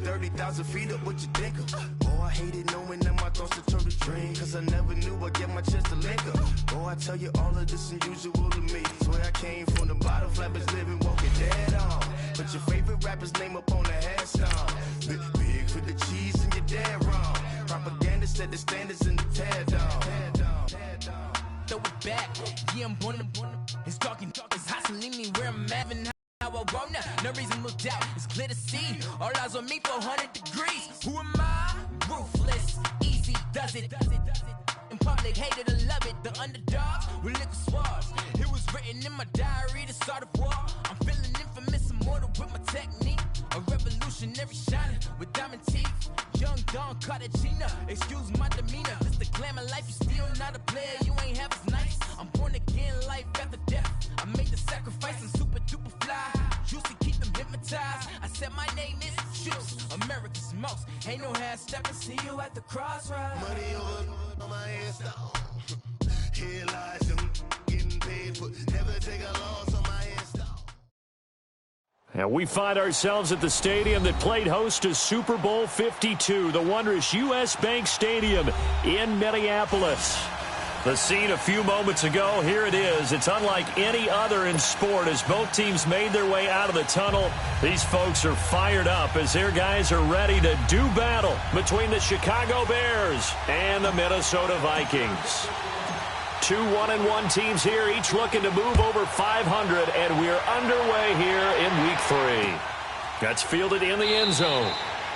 30,000 feet up, what you think of? Oh, I hated knowing that my thoughts would turn to dream, cause I never knew I'd get my chance to link up. Oh, I tell you all of this unusual to me. Swear I came from the bottom, flappers living, walking dead on. Put your favorite rapper's name up on the headstone. Big for the cheese and you're dead wrong. Propaganda set the standards in the tear down. Throw it back, yeah, I'm born to. It's talking, it's hot, so leave me where I'm at. How I roll now, no reason to doubt. It's clear to see, all eyes on me, 400 degrees. Who am I? Ruthless, easy does it. In public, hated or love it. The underdogs with liquor swabs. It was written in my diary to start a war. I'm feeling infamous, immortal with my technique. A revolutionary shining with diamond teeth. Young Don Cartagena, excuse my demeanor. This the glamour life, you still not a player. You ain't half as nice. I'm born again, life after death. I made the sacrifice and super duper fly. Used to keep them hypnotized. I said my name is Juice, America's most. Ain't no half stepping. See you at the crossroads. Money over on my headstone. Here lies them getting paid for. Never take a loss on my headstone. And we find ourselves at the stadium that played host to Super Bowl 52, the wondrous U.S. Bank Stadium in Minneapolis. The scene a few moments ago, here it is. It's unlike any other in sport as both teams made their way out of the tunnel. These folks are fired up as their guys are ready to do battle between the Chicago Bears and the Minnesota Vikings. Two 1-1 teams here, each looking to move over 500, and we're underway here in Week 3. That's fielded in the end zone.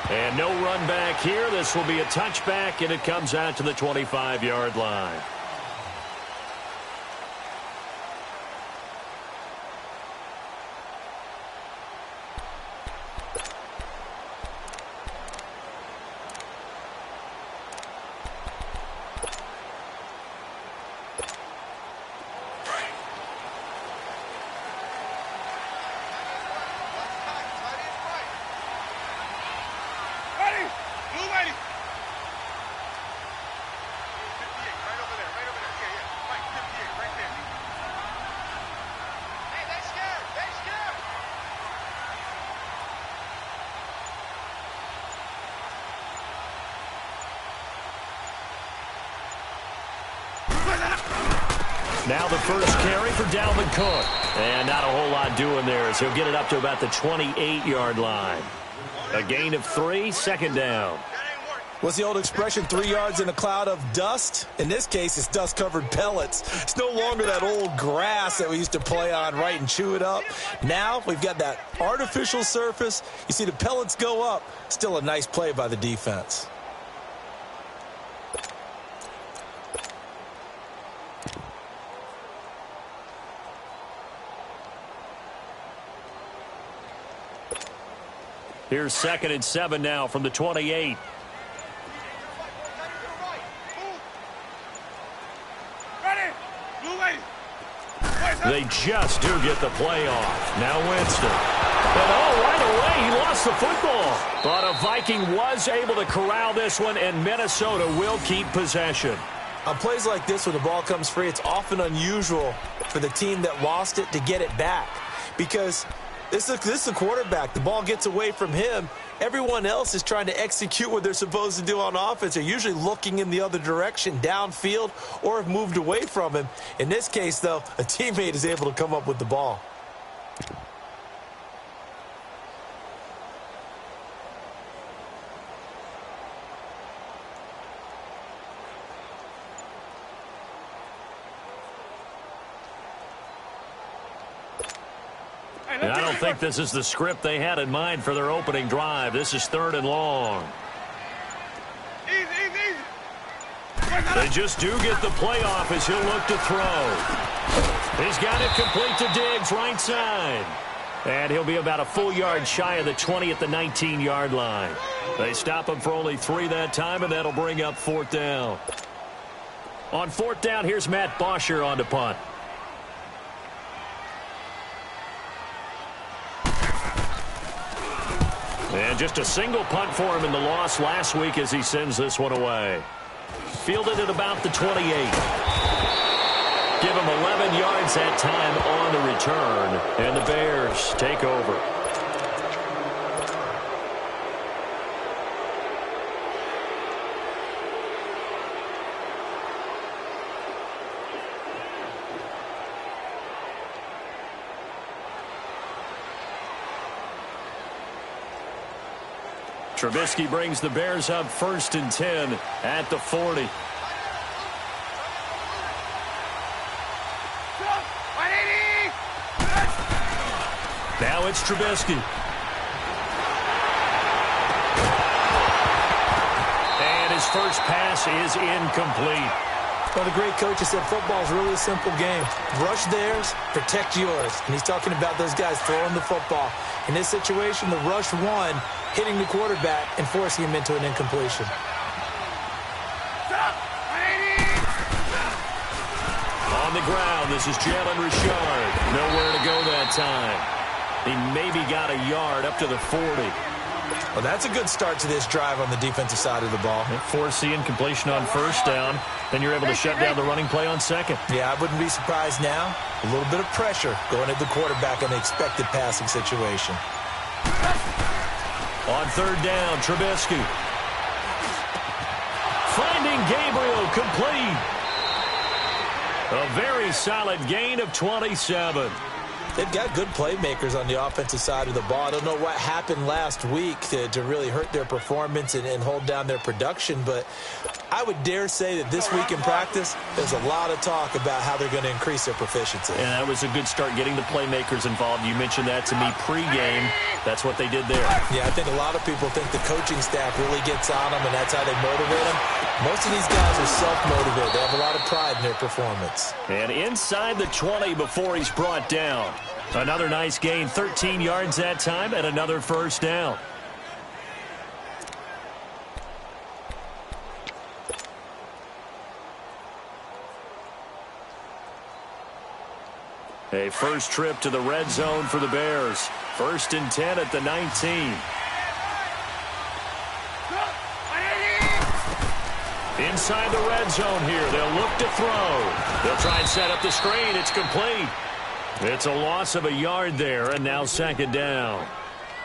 And no run back here. This will be a touchback, and it comes out to the 25-yard line. Now the first carry for Dalvin Cook. And not a whole lot doing there as he'll get it up to about the 28-yard line. A gain of 3, second down. What's the old expression, 3 yards in a cloud of dust? In this case, it's dust-covered pellets. It's no longer that old grass that we used to play on, right, and chew it up. Now we've got that artificial surface. You see the pellets go up. Still a nice play by the defense. Here's 2nd and 7 now from the 28. They just do get the play off. Now Winston. And right away, he lost the football. But a Viking was able to corral this one, and Minnesota will keep possession. On plays like this, when the ball comes free, it's often unusual for the team that lost it to get it back. Because this is a quarterback. The ball gets away from him. Everyone else is trying to execute what they're supposed to do on offense. They're usually looking in the other direction, downfield, or have moved away from him. In this case, though, a teammate is able to come up with the ball. And I don't think this is the script they had in mind for their opening drive. This is 3rd and long. They just do get the playoff as he'll look to throw. He's got it complete to Diggs, right side. And he'll be about a full yard shy of the 20 at the 19-yard line. They stop him for only 3 that time, and that'll bring up 4th down. On 4th down, here's Matt Bosher on to punt. And just a single punt for him in the loss last week as he sends this one away. Fielded at about the 28. Give him 11 yards that time on the return. And the Bears take over. Trubisky brings the Bears up 1st and 10 at the 40. Now it's Trubisky. And his first pass is incomplete. Well, the great coach has said football is really a simple game. Rush theirs, protect yours. And he's talking about those guys throwing the football. In this situation, the rush one, hitting the quarterback and forcing him into an incompletion. On the ground, this is Jalen Richard. Nowhere to go that time. He maybe got a yard up to the 40. Well, that's a good start to this drive on the defensive side of the ball. Force the incompletion on 1st down. Then you're able to shut down the running play on 2nd. Yeah, I wouldn't be surprised now. A little bit of pressure going at the quarterback in the expected passing situation. On 3rd down, Trubisky. Finding Gabriel, complete. A very solid gain of 27. They've got good playmakers on the offensive side of the ball. I don't know what happened last week to really hurt their performance and hold down their production, but I would dare say that this week in practice, there's a lot of talk about how they're going to increase their proficiency. And that was a good start getting the playmakers involved. You mentioned that to me pregame. That's what they did there. Yeah, I think a lot of people think the coaching staff really gets on them, and that's how they motivate them. Most of these guys are self-motivated. They have a lot of pride in their performance. And inside the 20 before he's brought down. Another nice gain, 13 yards that time, and another 1st down. A first trip to the red zone for the Bears. 1st and 10 at the 19. Inside the red zone here. They'll look to throw. They'll try and set up the screen. It's complete. It's a loss of a yard there, and now 2nd down.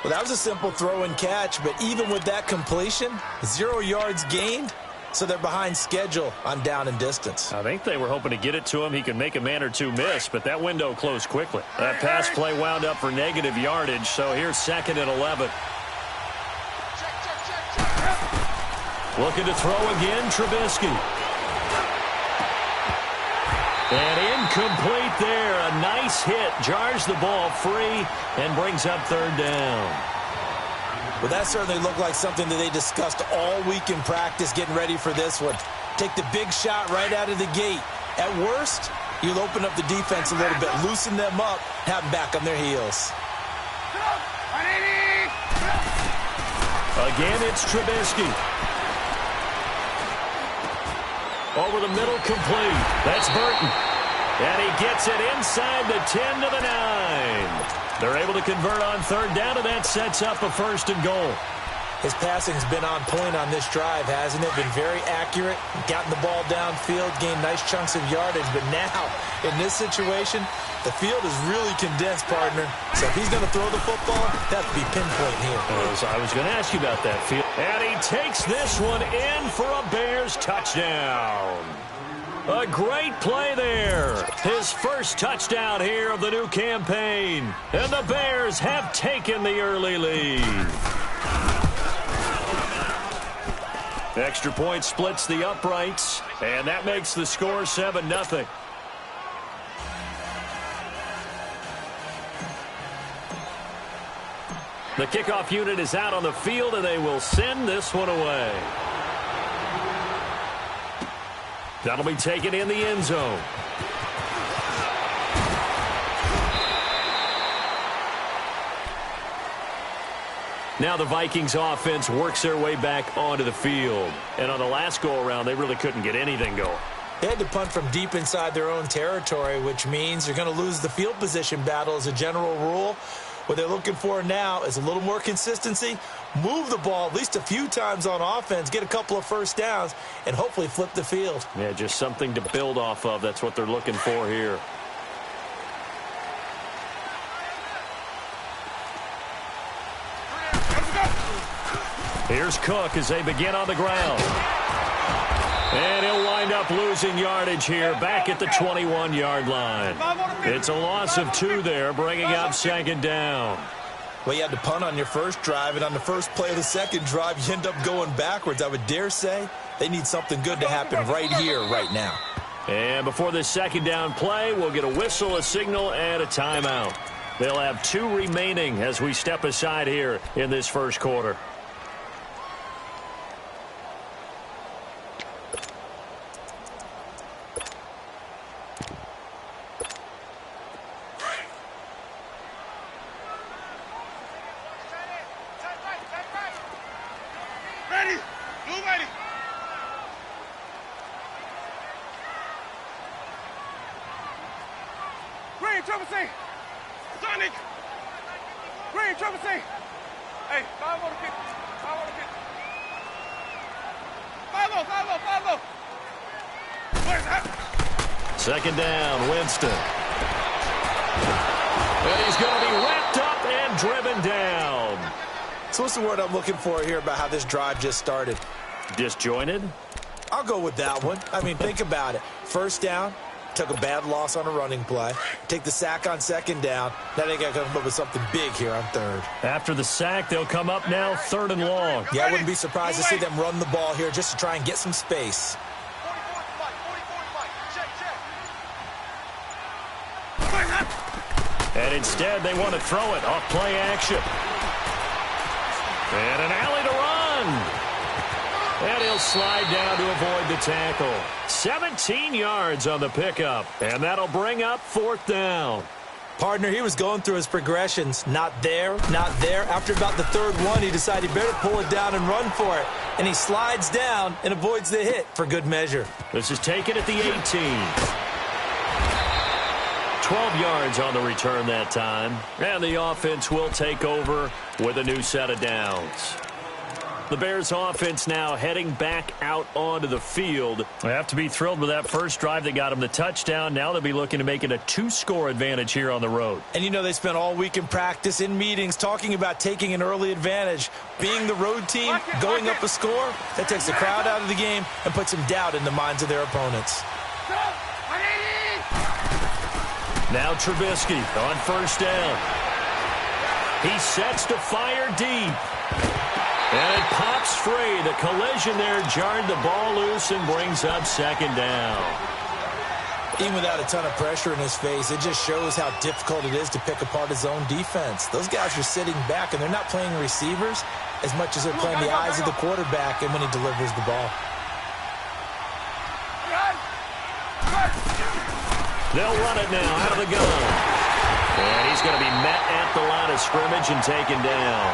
Well, that was a simple throw and catch, but even with that completion, 0 yards gained, so they're behind schedule on down and distance. I think they were hoping to get it to him. He could make a man or two miss, but that window closed quickly. That pass play wound up for negative yardage, so here's 2nd and 11. Looking to throw again, Trubisky. And incomplete there. A nice hit. Jars the ball free and brings up 3rd down. Well, that certainly looked like something that they discussed all week in practice, getting ready for this one. Take the big shot right out of the gate. At worst, you'll open up the defense a little bit, loosen them up, have them back on their heels. Again, it's Trubisky. Over the middle, complete. That's Burton. And he gets it inside the 10 to the 9. They're able to convert on 3rd down, and that sets up a 1st and goal. His passing's been on point on this drive, hasn't it? Been very accurate, gotten the ball downfield, gained nice chunks of yardage. But now, in this situation, the field is really condensed, partner. So if he's going to throw the football, that would be pinpoint here. I was going to ask you about that field. And he takes this one in for a Bears touchdown. A great play there. His first touchdown here of the new campaign. And the Bears have taken the early lead. Extra point splits the uprights, and that makes the score 7-0. The kickoff unit is out on the field, and they will send this one away. That'll be taken in the end zone. Now the Vikings offense works their way back onto the field. And on the last go-around, they really couldn't get anything going. They had to punt from deep inside their own territory, which means they're going to lose the field position battle as a general rule. What they're looking for now is a little more consistency, move the ball at least a few times on offense, get a couple of first downs, and hopefully flip the field. Yeah, just something to build off of. That's what they're looking for here. Here's Cook as they begin on the ground. And he'll wind up losing yardage here back at the 21-yard line. It's a loss of 2 there, bringing up 2nd down. Well, you had to punt on your first drive, and on the first play of the second drive, you end up going backwards. I would dare say they need something good to happen right here, right now. And before this second down play, we'll get a whistle, a signal, and a timeout. They'll have 2 remaining as we step aside here in this first quarter. Second down, Winston. And he's going to be wrapped up and driven down. So what's the word I'm looking for here about how this drive just started? Disjointed? I'll go with that one. I mean, think about it. First down, took a bad loss on a running play. Take the sack on second down. Now they got to come up with something big here on third. After the sack, they'll come up now 3rd and long. Yeah, I wouldn't be surprised to see them run the ball here just to try and get some space. And instead, they want to throw it off play action. And an alley to run. And he'll slide down to avoid the tackle. 17 yards on the pickup. And that'll bring up 4th down. Partner, he was going through his progressions. Not there, not there. After about the 3rd one, he decided he better pull it down and run for it. And he slides down and avoids the hit for good measure. This is taken at the 18. 12 yards on the return that time. And the offense will take over with a new set of downs. The Bears offense now heading back out onto the field. They have to be thrilled with that first drive that got them the touchdown. Now they'll be looking to make it a 2-score advantage here on the road. And you know they spent all week in practice, in meetings, talking about taking an early advantage. Being the road team, going up a score, that takes the crowd out of the game and puts some doubt in the minds of their opponents. Now Trubisky on first down. He sets to fire deep. And it pops free. The collision there jarred the ball loose and brings up second down. Even without a ton of pressure in his face, it just shows how difficult it is to pick apart his own defense. Those guys are sitting back, and they're not playing receivers as much as they're playing the eyes of the quarterback and when he delivers the ball. They'll run it now out of the gun. And he's going to be met at the line of scrimmage and taken down.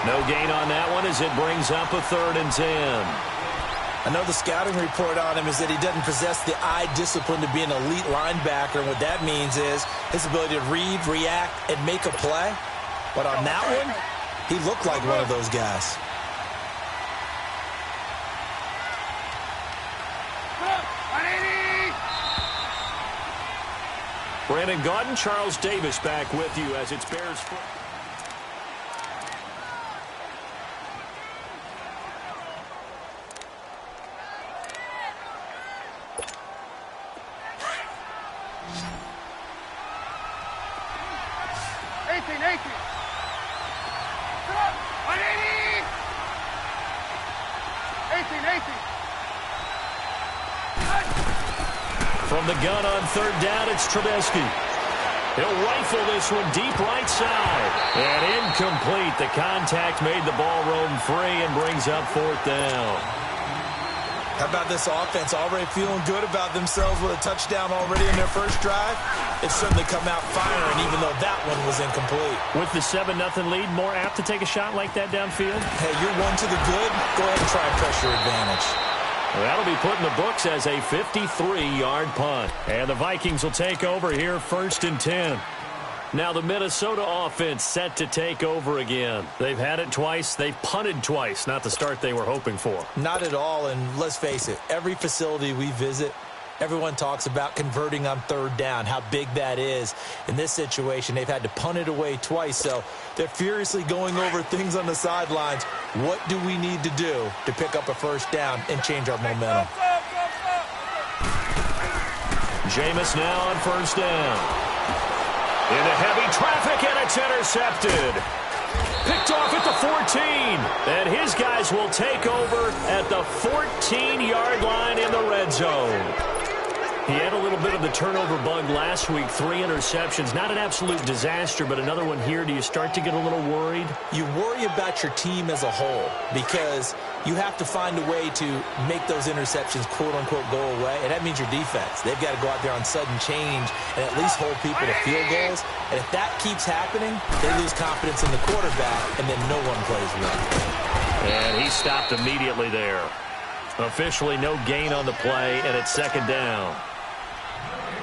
No gain on that one as it brings up a 3rd and 10. I know the scouting report on him is that he doesn't possess the eye discipline to be an elite linebacker. And what that means is his ability to read, react, and make a play. But on that one, he looked like one of those guys. Brandon Gaudin, Charles Davis back with you as it's Bears football. From the gun on 3rd down, it's Trubisky. He'll rifle this one deep right side. And incomplete. The contact made the ball roam free and brings up 4th down. How about this offense already feeling good about themselves with a touchdown already in their first drive? It's certainly come out firing, even though that one was incomplete. With the 7-0 lead, more apt to take a shot like that downfield? Hey, you're one to the good. Go ahead and try a pressure advantage. That'll be put in the books as a 53-yard punt. And the Vikings will take over here 1st and 10. Now the Minnesota offense set to take over again. They've had it twice. They've punted twice. Not the start they were hoping for. Not at all, and let's face it, every facility we visit, everyone talks about converting on 3rd down, how big that is. In this situation, they've had to punt it away twice, so they're furiously going over things on the sidelines. What do we need to do to pick up a 1st down and change our momentum? Jameis now on 1st down. Into heavy traffic, and it's intercepted. Picked off at the 14. And his guys will take over at the 14-yard line in the red zone. He had a little bit of the turnover bug last week, 3 interceptions. Not an absolute disaster, but another one here. Do you start to get a little worried? You worry about your team as a whole because you have to find a way to make those interceptions, quote-unquote, go away, and that means your defense. They've got to go out there on sudden change and at least hold people to field goals. And if that keeps happening, they lose confidence in the quarterback, and then no one plays well. And he stopped immediately there. Officially no gain on the play, and it's second down.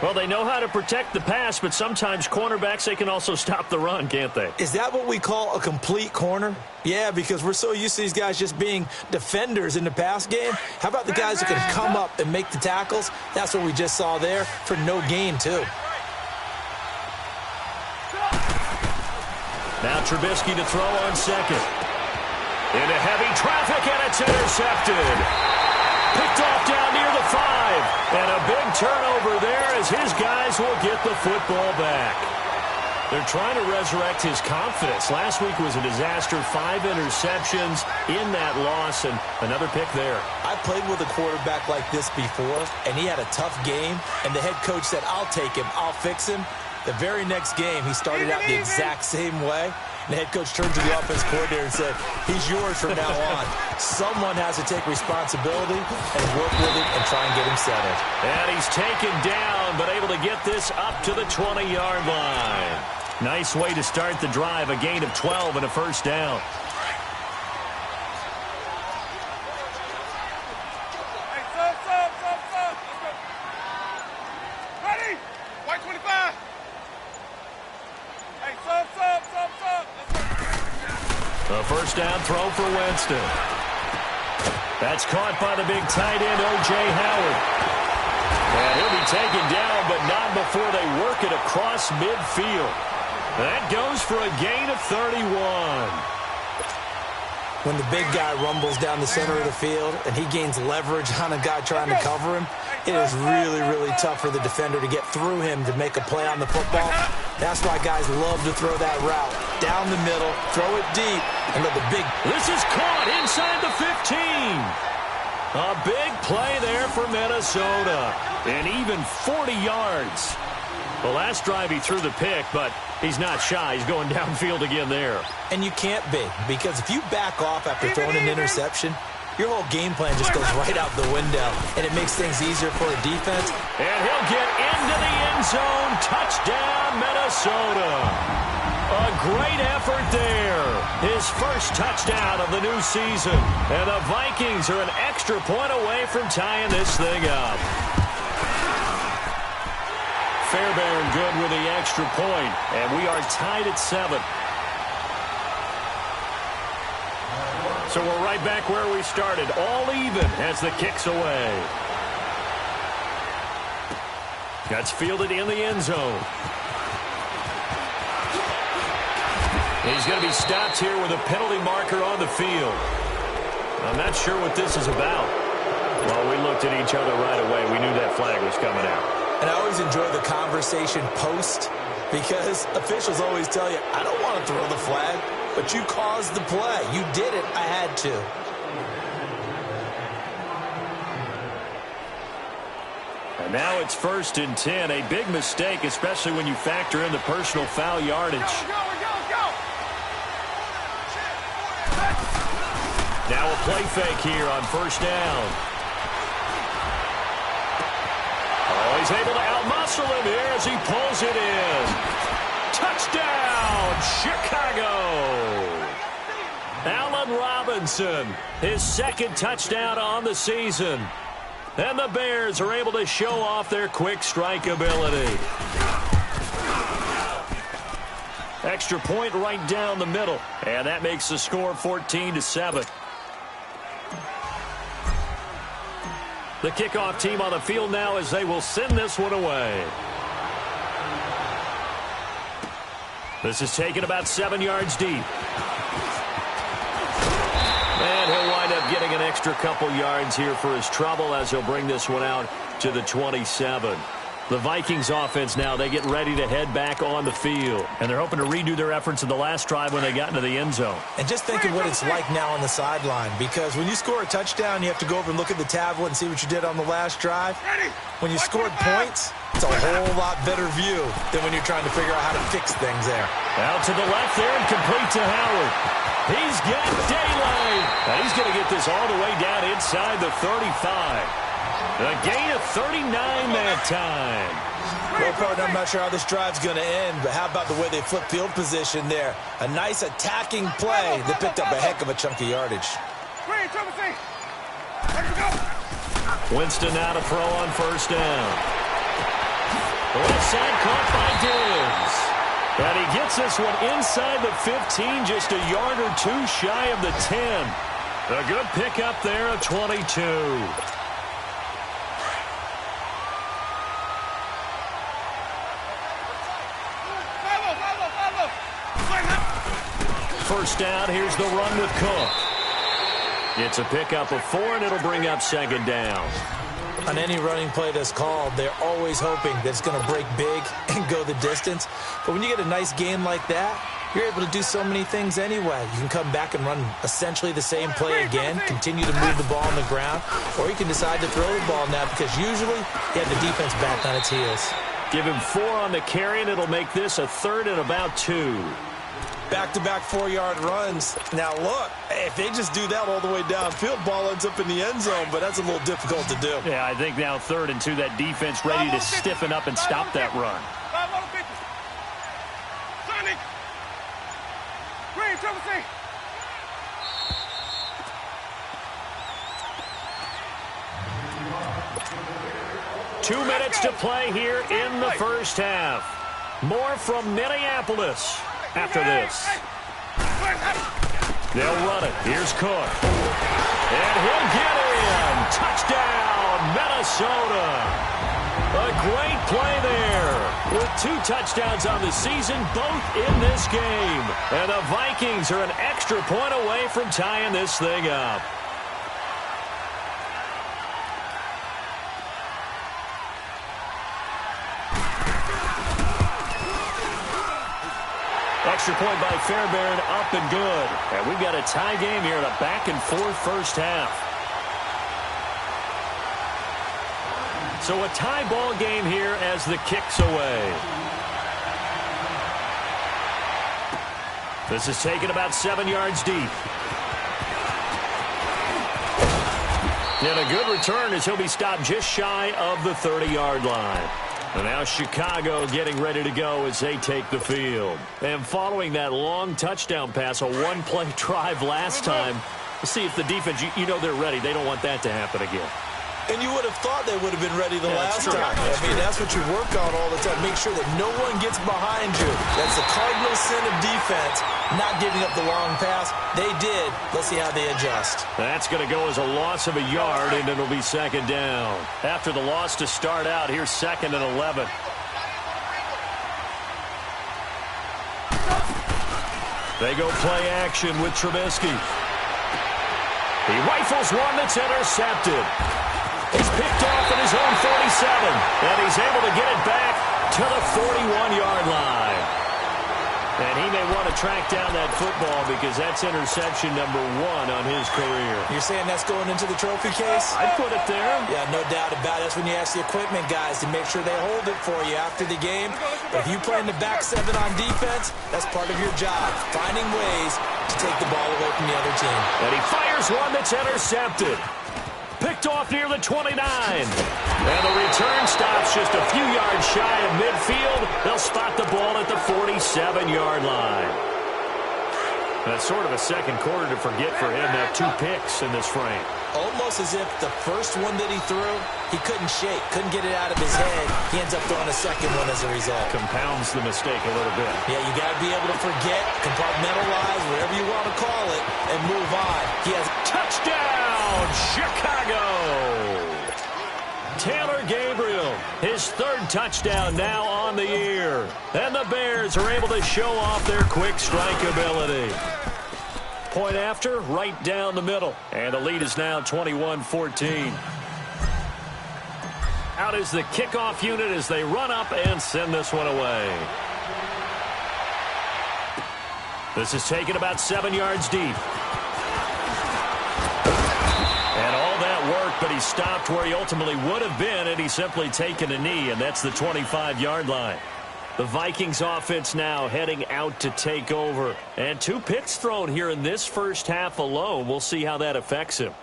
Well, they know how to protect the pass, but sometimes cornerbacks, they can also stop the run, can't they? Is that what we call a complete corner? Yeah, because we're so used to these guys just being defenders in the pass game. How about the guys who can come up and make the tackles? That's what we just saw there for no gain, too. Now Trubisky to throw on second. Into heavy traffic, and it's intercepted. Picked off down near the 5. And a big turnover there as his guys will get the football back. They're trying to resurrect his confidence. Last week was a disaster. 5 interceptions in that loss, and another pick there. I played with a quarterback like this before, and he had a tough game, and the head coach said, I'll take him, I'll fix him. The very next game, he started out the exact same way. And the head coach turned to the offense coordinator and said, he's yours from now on. Someone has to take responsibility and work with him and try and get him settled. And he's taken down, but able to get this up to the 20-yard line. Nice way to start the drive, a gain of 12 and a first down. A first down throw for Winston. That's caught by the big tight end, O.J. Howard. And he'll be taken down, but not before they work it across midfield. That goes for a gain of 31. When the big guy rumbles down the center of the field and he gains leverage on a guy trying to cover him, it is really, really tough for the defender to get through him to make a play on the football. That's why guys love to throw that route. Down the middle, throw it deep, and let the big... This is caught inside the 15. A big play there for Minnesota. And even 40 yards. The last drive he threw the pick, but he's not shy. He's going downfield again there. And you can't be, because if you back off after throwing an interception, your whole game plan just goes right out the window, and it makes things easier for a defense. And he'll get into the end zone. Touchdown, Minnesota. A great effort there. His first touchdown of the new season. And the Vikings are an extra point away from tying this thing up. Fairbairn good with the extra point, and we are tied at 7. So we're right back where we started, all even as the kick's away. That's fielded in the end zone. He's going to be stopped here with a penalty marker on the field. I'm not sure what this is about. Well, we looked at each other right away. We knew that flag was coming out. And I always enjoy the conversation post because officials always tell you, I don't want to throw the flag, but you caused the play. You did it. I had to. And now it's 1st and 10. A big mistake, especially when you factor in the personal foul yardage. Now a play fake here on first down. Oh, he's able to outmuscle him here as he pulls it in. Touchdown, Chicago. Allen Robinson, his second touchdown on the season. And the Bears are able to show off their quick strike ability. Extra point right down the middle. And that makes the score 14-7. The kickoff team on the field now as they will send this one away. This is taken about 7 yards deep. And he'll wind up getting an extra couple yards here for his trouble as he'll bring this one out to the 27. The Vikings offense now, they get ready to head back on the field. And they're hoping to redo their efforts in the last drive when they got into the end zone. And just think of what it's like now on the sideline, because when you score a touchdown, you have to go over and look at the tablet and see what you did on the last drive. When you scored points, it's a whole lot better view than when you're trying to figure out how to fix things there. Out to the left there and complete to Howard. He's got daylight. And he's going to get this all the way down inside the 35. A gain of 39 that time. Well, partner, I'm not sure how this drive's going to end, but how about the way they flip field position there? A nice attacking play that picked up a heck of a chunk of yardage. Winston now to throw on first down. Left side caught by Diggs. And he gets this one inside the 15, just a yard or two shy of the 10. A good pickup there of 22. First down, here's the run with Cook. It's a pickup of 4, and it'll bring up second down. On any running play that's called, they're always hoping that it's going to break big and go the distance. But when you get a nice game like that, you're able to do so many things anyway. You can come back and run essentially the same play again, continue to move the ball on the ground, or you can decide to throw the ball now because usually you have the defense back on its heels. Give him 4 on the carry, and it'll make this a 3rd and about 2. Back-to-back 4-yard runs. Now, look, if they just do that all the way downfield, ball ends up in the end zone, but that's a little difficult to do. Yeah, I think now 3rd and 2, that defense ready to stiffen up and stop that run. 2 minutes to play here in the first half. More from Minneapolis after this. They'll run it. Here's Cook. And he'll get in. Touchdown, Minnesota. A great play there. With 2 touchdowns on the season, both in this game. And the Vikings are an extra point away from tying this thing up. Extra point by Fairbairn, up and good. And we've got a tie game here in a back-and-forth first half. So a tie ball game here as the kick's away. This is taken about 7 yards deep. And a good return as he'll be stopped just shy of the 30-yard line. And now Chicago getting ready to go as they take the field. And following that long touchdown pass, a one-play drive last time, we'll see if the defense, you know they're ready. They don't want that to happen again. And you would have thought they would have been ready the last time. I mean, that's what you work on all the time. Make sure that no one gets behind you. That's the cardinal sin of defense, not giving up the long pass. They did. Let's see how they adjust. That's going to go as a loss of a yard, and it'll be second down. After the loss to start out, here's 2nd and 11. They go play action with Trubisky. He rifles one that's intercepted. He's picked off at his own 47, and he's able to get it back to the 41-yard line. And he may want to track down that football because that's interception number 1 on his career. You're saying that's going into the trophy case? I'd put it there. Yeah, no doubt about it. That's when you ask the equipment guys to make sure they hold it for you after the game. But if you play in the back 7 on defense, that's part of your job, finding ways to take the ball away from the other team. And he fires one that's intercepted. Picked off near the 29. And the return stops just a few yards shy of midfield. They'll spot the ball at the 47-yard line. That's sort of a second quarter to forget for him. Now 2 picks in this frame. Almost as if the first one that he threw, he couldn't shake, couldn't get it out of his head. He ends up throwing a second one as a result. Compounds the mistake a little bit. Yeah, you got to be able to forget, compartmentalize, whatever you want to call it, and move on. He has touchdown, Chicago! Taylor Gabriel, his 3rd touchdown now on the year. And the Bears are able to show off their quick strike ability. Point after, right down the middle. And the lead is now 21-14. out is the kickoff unit as they run up and send this one away. This is taken about 7 yards deep. And all that work, but he stopped where he ultimately would have been, and he's simply taken a knee, and that's the 25-yard line. The Vikings offense now heading out to take over. And 2 picks thrown here in this first half alone. We'll see how that affects him.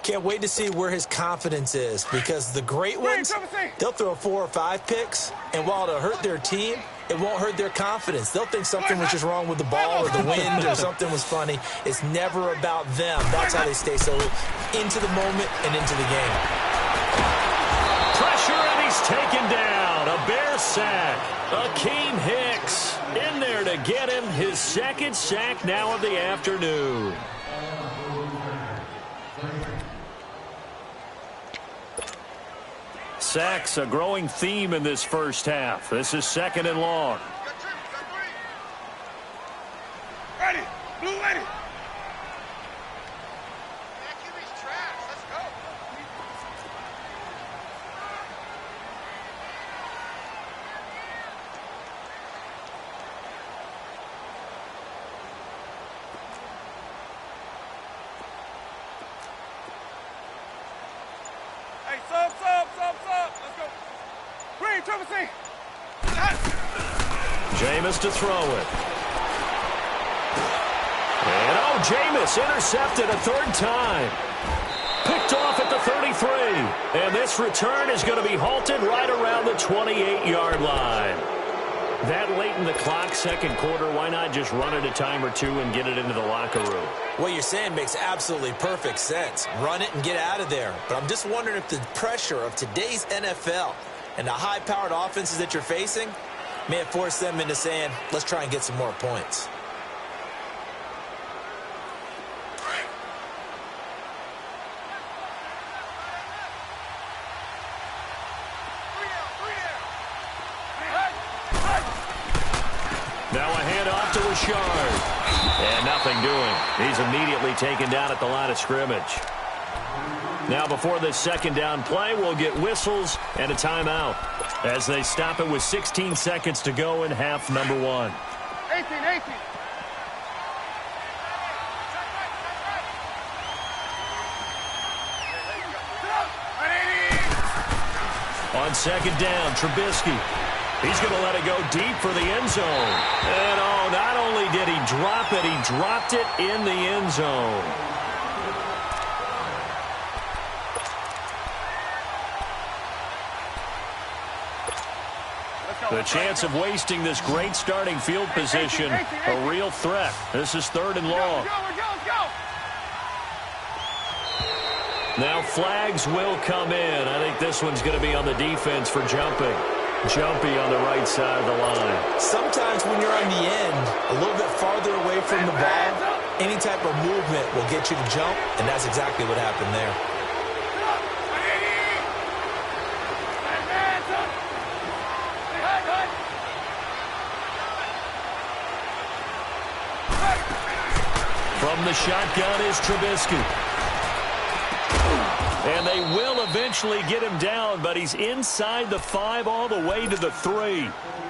Can't wait to see where his confidence is, because the great ones, they'll throw 4 or 5 picks, and while it'll hurt their team, it won't hurt their confidence. They'll think something was just wrong with the ball or the wind or something was funny. It's never about them. That's how they stay so into the moment and into the game. Pressure, and he's taken down. A Bear sack. Akeem Hicks in there to get him his second sack now of the afternoon. Sacks, a growing theme in this first half. This is 2nd and long. Ready, blue ready. Jameis to throw it. And Jameis intercepted a 3rd time. Picked off at the 33. And this return is going to be halted right around the 28-yard line. That late in the clock, 2nd quarter, why not just run it a time or 2 and get it into the locker room? What you're saying makes absolutely perfect sense. Run it and get out of there. But I'm just wondering if the pressure of today's NFL and the high-powered offenses that you're facing may have forced them into saying, let's try and get some more points. Now a handoff to Richard. And nothing doing. He's immediately taken down at the line of scrimmage. Now before this 2nd down play, we'll get whistles and a timeout as they stop it with 16 seconds to go in half number 1. 18. On 2nd down, Trubisky. He's going to let it go deep for the end zone. And, not only did he drop it, he dropped it in the end zone. The chance of wasting this great starting field position, a real threat. This is 3rd and long. Let's go. Now flags will come in. I think this one's going to be on the defense for jumping. Jumpy on the right side of the line. Sometimes when you're on the end, a little bit farther away from the ball, any type of movement will get you to jump, and that's exactly what happened there. From the shotgun is Trubisky. And they will eventually get him down, but he's inside the 5 all the way to the 3.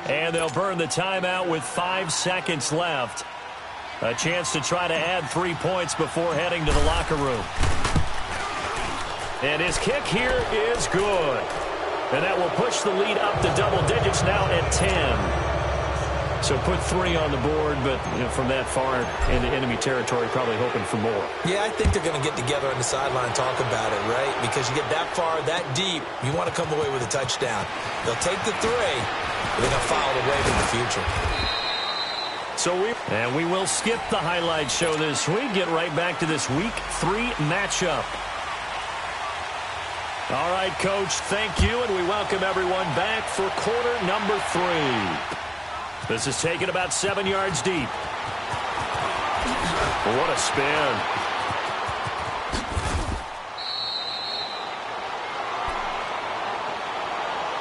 And they'll burn the timeout with 5 seconds left. A chance to try to add 3 points before heading to the locker room. And his kick here is good. And that will push the lead up to double digits now at 10. So put 3 on the board, but from that far into enemy territory, probably hoping for more. Yeah, I think they're going to get together on the sideline and talk about it, right? Because you get that far, that deep, you want to come away with a touchdown. They'll take the 3, but they're going to file it away in the future. So we will skip the highlight show this week. Get right back to this Week 3 matchup. All right, Coach, thank you, and we welcome everyone back for quarter number 3. This is taken about 7 yards deep. What a spin.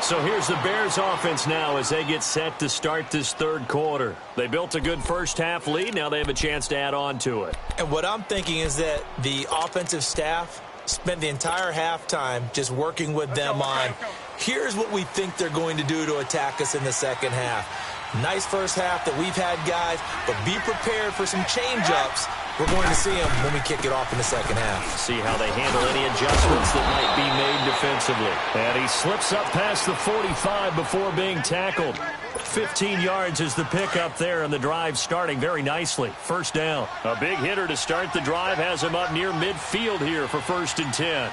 So here's the Bears offense now as they get set to start this 3rd quarter. They built a good first half lead. Now they have a chance to add on to it. And what I'm thinking is that the offensive staff spent the entire halftime just working with them on Here's what we think they're going to do to attack us in the second half. Nice first half that we've had, guys, but be prepared for some change-ups. We're going to see them when we kick it off in the second half. See how they handle any adjustments that might be made defensively. And he slips up past the 45 before being tackled. 15 yards is the pickup there, and the drive starting very nicely. First down. A big hitter to start the drive has him up near midfield here for 1st and 10.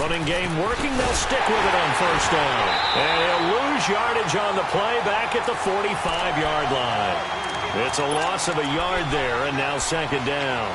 Running game working. They'll stick with it on 1st down. And he'll lose yardage on the play back at the 45-yard line. It's a loss of a yard there, and now 2nd down.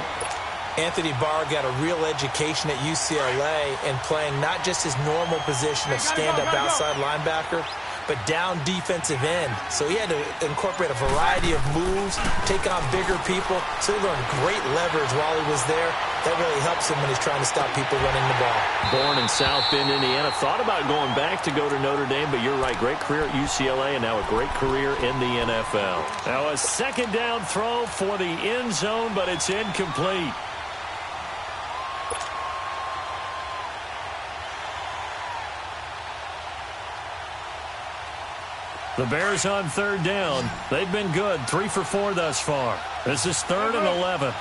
Anthony Barr got a real education at UCLA and playing not just his normal position of stand-up outside linebacker, but down defensive end. So he had to incorporate a variety of moves, take on bigger people. So he learned great leverage while he was there. That really helps him when he's trying to stop people running the ball. Born in South Bend, Indiana. Thought about going back to go to Notre Dame, but you're right. Great career at UCLA and now a great career in the NFL. Now a 2nd down throw for the end zone, but it's incomplete. The Bears on 3rd down. They've been good. 3 for 4 thus far. This is 3rd and 11.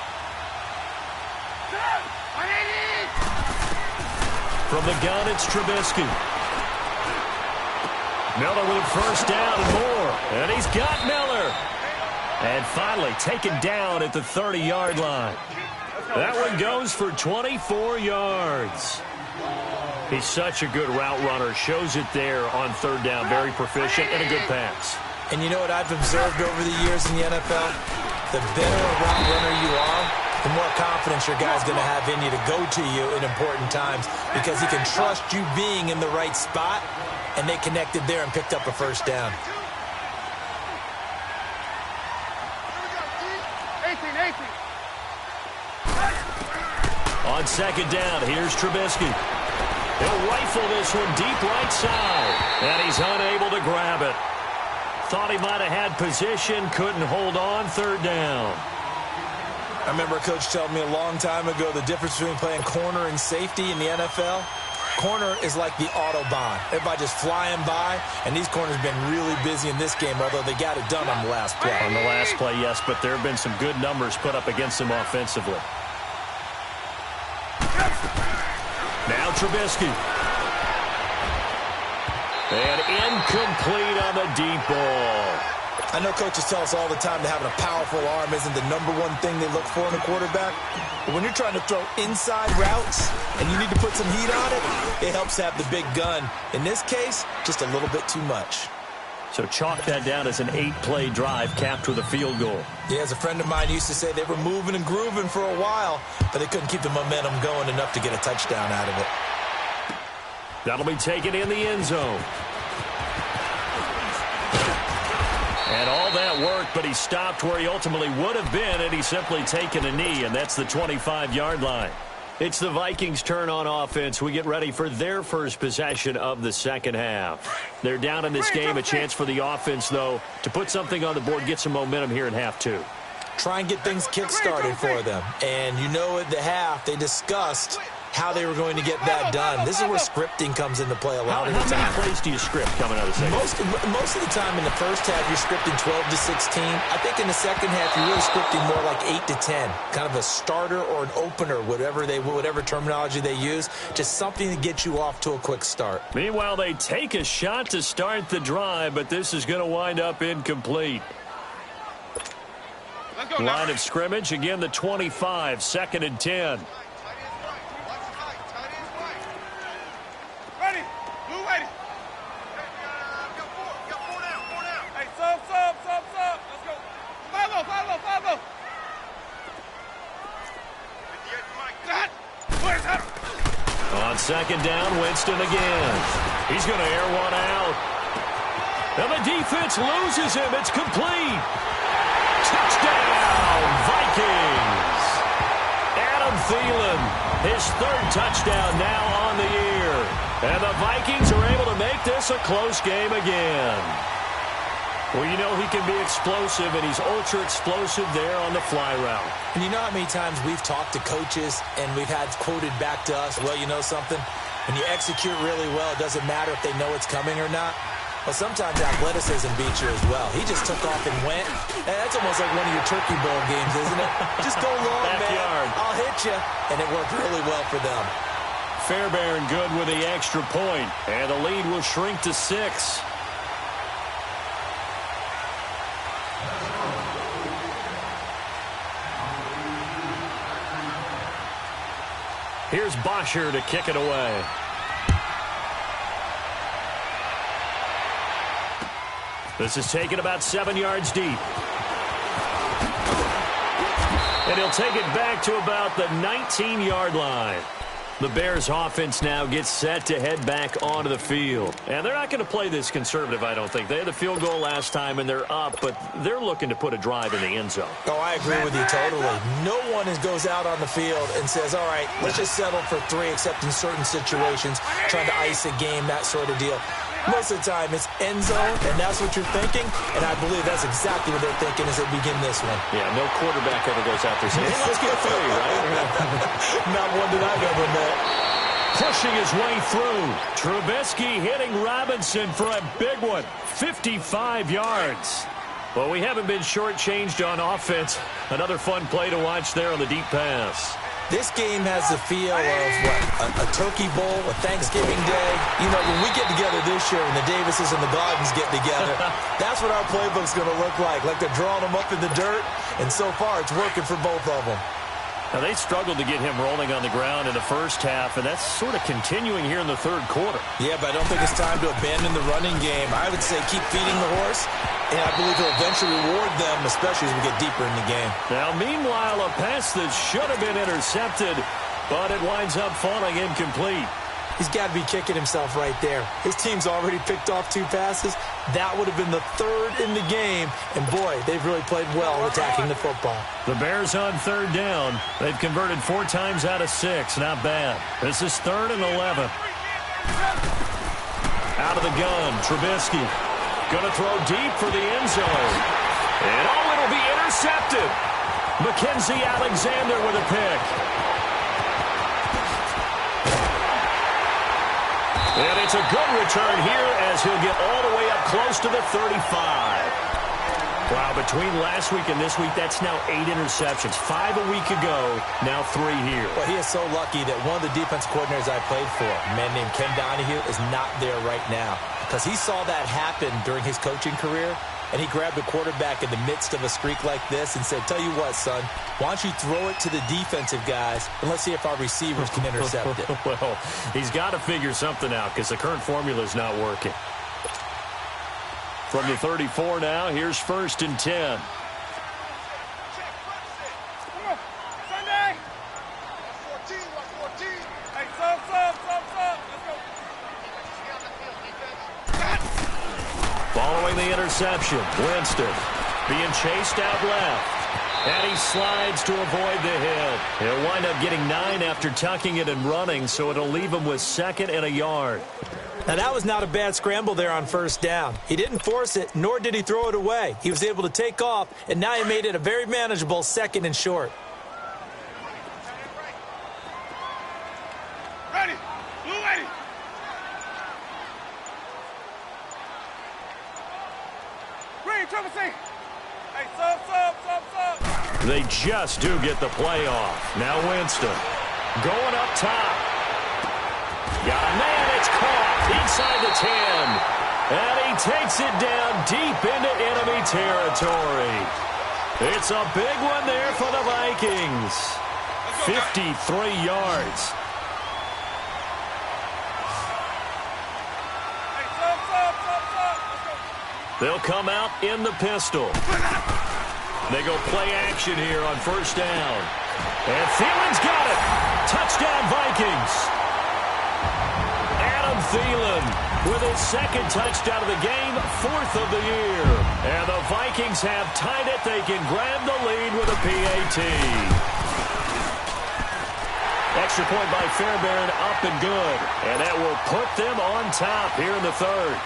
From the gun, it's Trubisky. Miller with 1st down and more. And he's got Miller. And finally taken down at the 30-yard line. That one goes for 24 yards. He's such a good route runner. Shows it there on 3rd down. Very proficient and a good pass. And you know what I've observed over the years in the NFL? The better a route runner you are, the more confidence your guy's going to have in you to go to you in important times because he can trust you being in the right spot, and they connected there and picked up a 1st down. 18. On 2nd down, here's Trubisky. He'll rifle this one deep right side, and he's unable to grab it. Thought he might have had position, couldn't hold on. 3rd down. I remember a coach telling me a long time ago the difference between playing corner and safety in the NFL. Corner is like the Autobahn. Everybody just flying by, and these corners have been really busy in this game, although they got it done on the last play. On the last play, yes, but there have been some good numbers put up against him offensively. Now Trubisky. And incomplete on the deep ball. I know coaches tell us all the time that having a powerful arm isn't the #1 thing they look for in a quarterback. But when you're trying to throw inside routes and you need to put some heat on it, it helps to have the big gun. In this case, just a little bit too much. So chalk that down as an 8-play drive capped with a field goal. Yeah, as a friend of mine used to say, they were moving and grooving for a while, but they couldn't keep the momentum going enough to get a touchdown out of it. That'll be taken in the end zone. And all that worked, but he stopped where he ultimately would have been had he simply taken a knee, and that's the 25-yard line. It's the Vikings' turn on offense. We get ready for their first possession of the second half. They're down in this game. A chance for the offense, though, to put something on the board, get some momentum here in half 2. Try and get things kick-started for them. And you know at the half, they discussed how they were going to get that done. This is where scripting comes into play a lot of the time. How many plays do you script coming out of the second? Most of the time in the first half, you're scripting 12 to 16. I think in the second half, you're really scripting more like 8 to 10. Kind of a starter or an opener, whatever terminology they use. Just something to get you off to a quick start. Meanwhile, they take a shot to start the drive, but this is going to wind up incomplete. Line of scrimmage, again the 25, 2nd and 10. On 2nd down, Winston again. He's going to air one out. And the defense loses him. It's complete. Touchdown, Vikings. Adam Thielen, his 3rd touchdown now on the year. And the Vikings are able to make this a close game again. Well, you know he can be explosive, and he's ultra-explosive there on the fly route. And you know how many times we've talked to coaches and we've had quoted back to us, well, you know something? When you execute really well, it doesn't matter if they know it's coming or not. Well, sometimes athleticism beats you as well. He just took off and went. And that's almost like one of your Turkey Bowl games, isn't it? Just go long, man. I'll hit you. And it worked really well for them. Fairbairn good with the extra point. And the lead will shrink to 6. Here's Bosher to kick it away. This is taken about 7 yards deep. And he'll take it back to about the 19-yard line. The Bears offense now gets set to head back onto the field. And they're not going to play this conservative, I don't think. They had the field goal last time, and they're up, but they're looking to put a drive in the end zone. Oh, I agree with you totally. No one goes out on the field and says, all right, let's just settle for 3, except in certain situations, trying to ice a game, that sort of deal. Most of the time, it's end zone, and that's what you're thinking, and I believe that's exactly what they're thinking as they begin this one. Yeah, no quarterback ever goes out there saying, hey, let's get 3, right? Not one that I've ever met. Pushing his way through. Trubisky hitting Robinson for a big one. 55 yards. Well, we haven't been shortchanged on offense. Another fun play to watch there on the deep pass. This game has the feel of, a Turkey Bowl, a Thanksgiving Day. You know, when we get together this year and the Davises and the Gardens get together, that's what our playbook's going to look like. Like they're drawing them up in the dirt, and so far it's working for both of them. Now, they struggled to get him rolling on the ground in the first half, and that's sort of continuing here in the third quarter. Yeah, but I don't think it's time to abandon the running game. I would say keep feeding the horse, and I believe he'll eventually reward them, especially as we get deeper in the game. Now, meanwhile, a pass that should have been intercepted, but it winds up falling incomplete. He's got to be kicking himself right there. His team's already picked off 2 passes. That would have been the 3rd in the game. And, boy, they've really played well attacking the football. The Bears on 3rd down. They've converted 4 times out of 6. Not bad. This is 3rd and 11. Out of the gun, Trubisky. Going to throw deep for the end zone. And, it'll be intercepted. Mackenzie Alexander with a pick. And it's a good return here as he'll get all the way up close to the 35. Wow, between last week and this week, that's now 8 interceptions. 5 a week ago, now 3 here. Well, he is so lucky that one of the defense coordinators I played for, a man named Ken Donahue, is not there right now. Because he saw that happen during his coaching career, and he grabbed the quarterback in the midst of a streak like this and said, tell you what, son, why don't you throw it to the defensive guys, and let's see if our receivers can intercept it. Well, he's got to figure something out because the current formula is not working. From the 34 now, here's 1st and 10. Sunday. 14. Hey, sub. Let's go. Following the interception, Winston being chased out left. And he slides to avoid the hit. He'll wind up getting 9 after tucking it and running, so it'll leave him with 2nd and a yard. Now, that was not a bad scramble there on 1st down. He didn't force it, nor did he throw it away. He was able to take off, and now he made it a very manageable 2nd and short. Ready. Blue ready. Green, triple C. Hey, sub. They just do get the play off. Now Winston going up top. Got a man, it's caught inside the 10. And he takes it down deep into enemy territory. It's a big one there for the Vikings. 53 yards. Hey, sub. They'll come out in the pistol. They go play action here on 1st down. And Thielen's got it. Touchdown, Vikings. Adam Thielen with his 2nd touchdown of the game, 4th of the year. And the Vikings have tied it. They can grab the lead with a PAT. Extra point by Fairbairn, up and good. And that will put them on top here in the 3rd.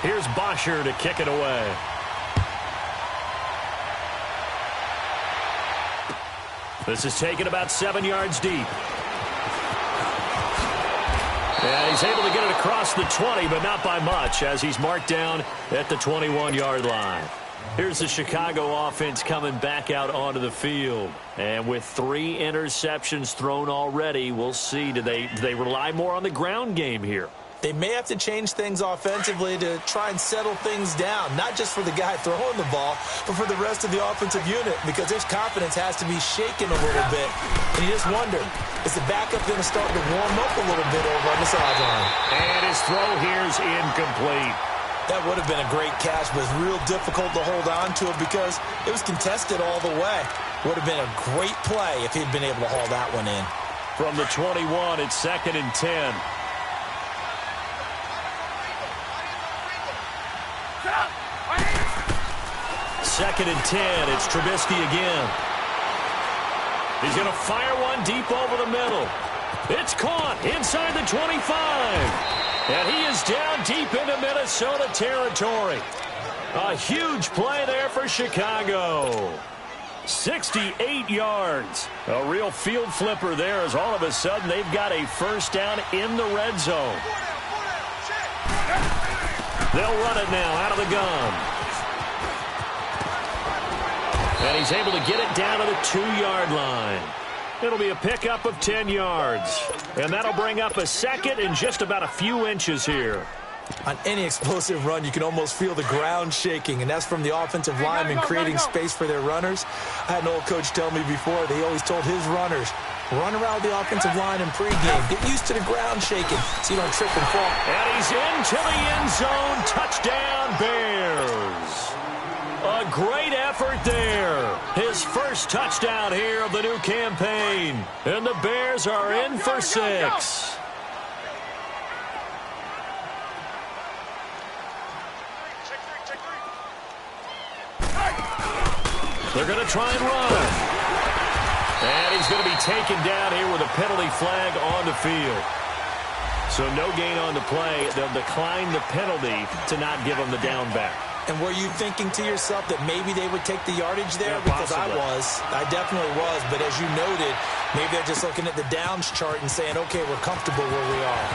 Here's Bosher to kick it away. This is taken about 7 yards deep. And he's able to get it across the 20, but not by much, as he's marked down at the 21-yard line. Here's the Chicago offense coming back out onto the field. And with 3 interceptions thrown already, we'll see. Do they rely more on the ground game here? They may have to change things offensively to try and settle things down, not just for the guy throwing the ball, but for the rest of the offensive unit, because his confidence has to be shaken a little bit. And you just wonder, is the backup going to start to warm up a little bit over on the sideline? And his throw here's incomplete. That would have been a great catch, but it's real difficult to hold on to it because it was contested all the way. Would have been a great play if he'd been able to haul that one in. From the 21, it's 2nd and 10. Second and 10, it's Trubisky again. He's going to fire one deep over the middle. It's caught inside the 25. And he is down deep into Minnesota territory. A huge play there for Chicago. 68 yards. A real field flipper there as all of a sudden they've got a first down in the red zone. They'll run it now out of the gun. And he's able to get it down to the 2-yard line. It'll be a pickup of 10 yards. And that'll bring up a second in just about a few inches here. On any explosive run, you can almost feel the ground shaking, and that's from the offensive linemen creating space for their runners. I had an old coach tell me before, they always told his runners, run around the offensive line in pregame. Get used to the ground shaking so you don't trip and fall. And he's into the end zone. Touchdown, Bears. A great effort there. His first touchdown here of the new campaign. And the Bears are in for 6. They're going to try and run. And he's going to be taken down here with a penalty flag on the field. So no gain on the play. They'll decline the penalty to not give him the down back. And were you thinking to yourself that maybe they would take the yardage there? Yeah, because possibly. I definitely was. But as you noted, maybe they're just looking at the downs chart and saying, okay, we're comfortable where we are.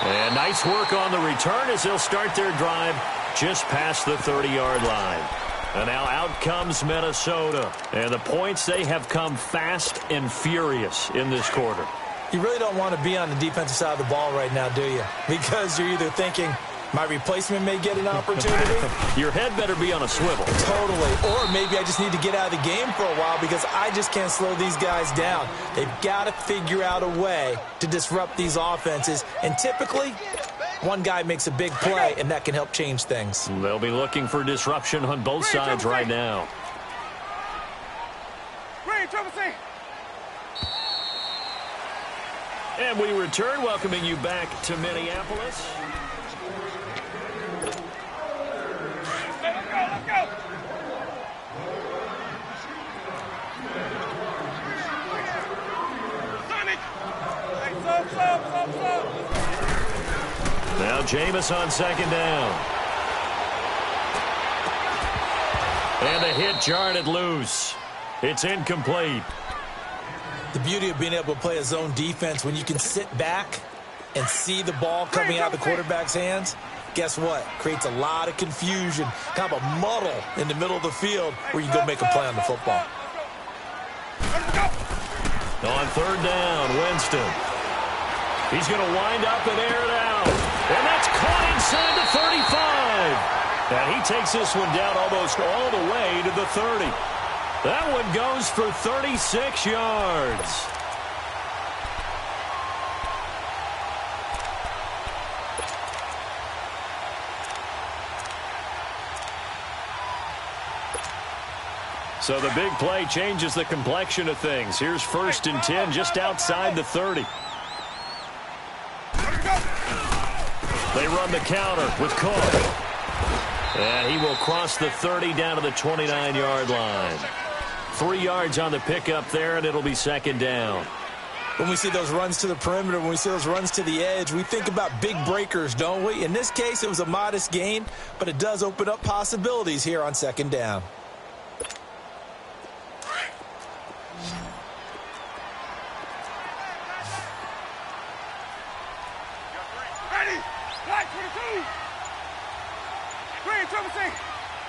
And nice work on the return as they'll start their drive just past the 30-yard line. And now out comes Minnesota. And the points, they have come fast and furious in this quarter. You really don't want to be on the defensive side of the ball right now, do you? Because you're either thinking, my replacement may get an opportunity. Your head better be on a swivel. Totally. Or maybe I just need to get out of the game for a while because I just can't slow these guys down. They've got to figure out a way to disrupt these offenses. And typically, one guy makes a big play, and that can help change things. They'll be looking for disruption on both sides right now. And we return, welcoming you back to Minneapolis. Let's go. Sonic. Hey, sub. Now Jameis on second down. And the hit jarred it loose. It's incomplete. The beauty of being able to play a zone defense when you can sit back and see the ball coming out of the quarterback's hands, guess what? Creates a lot of confusion, kind of a muddle in the middle of the field where you go make a play on the football. On third down, Winston. He's going to wind up and air it out. And that's caught inside the 35. And he takes this one down almost all the way to the 30. That one goes for 36 yards. So the big play changes the complexion of things. Here's 1st and 10 just outside the 30. They run the counter with Cook. And he will cross the 30 down to the 29-yard line. 3 yards on the pickup there, and it'll be second down. When we see those runs to the perimeter, when we see those runs to the edge, we think about big breakers, don't we? In this case, it was a modest gain, but it does open up possibilities here on second down. 22. Green, triple C.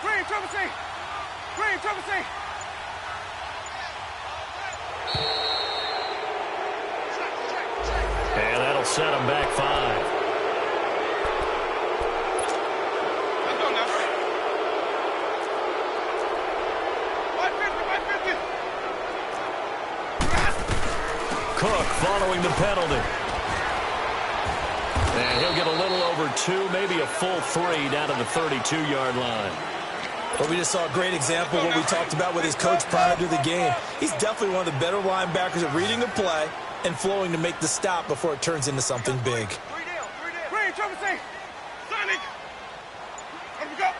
Green, triple C. Green, triple C. And that'll set him back 5. Let's go now. 150, 150. Cook following the penalty. And he'll get a little over 2, maybe a full 3 down to the 32-yard line. Well, we just saw a great example of what we talked about with his coach prior to the game. He's definitely one of the better linebackers at reading a play and flowing to make the stop before it turns into something big. Green, triple C. Sonic. Let me go.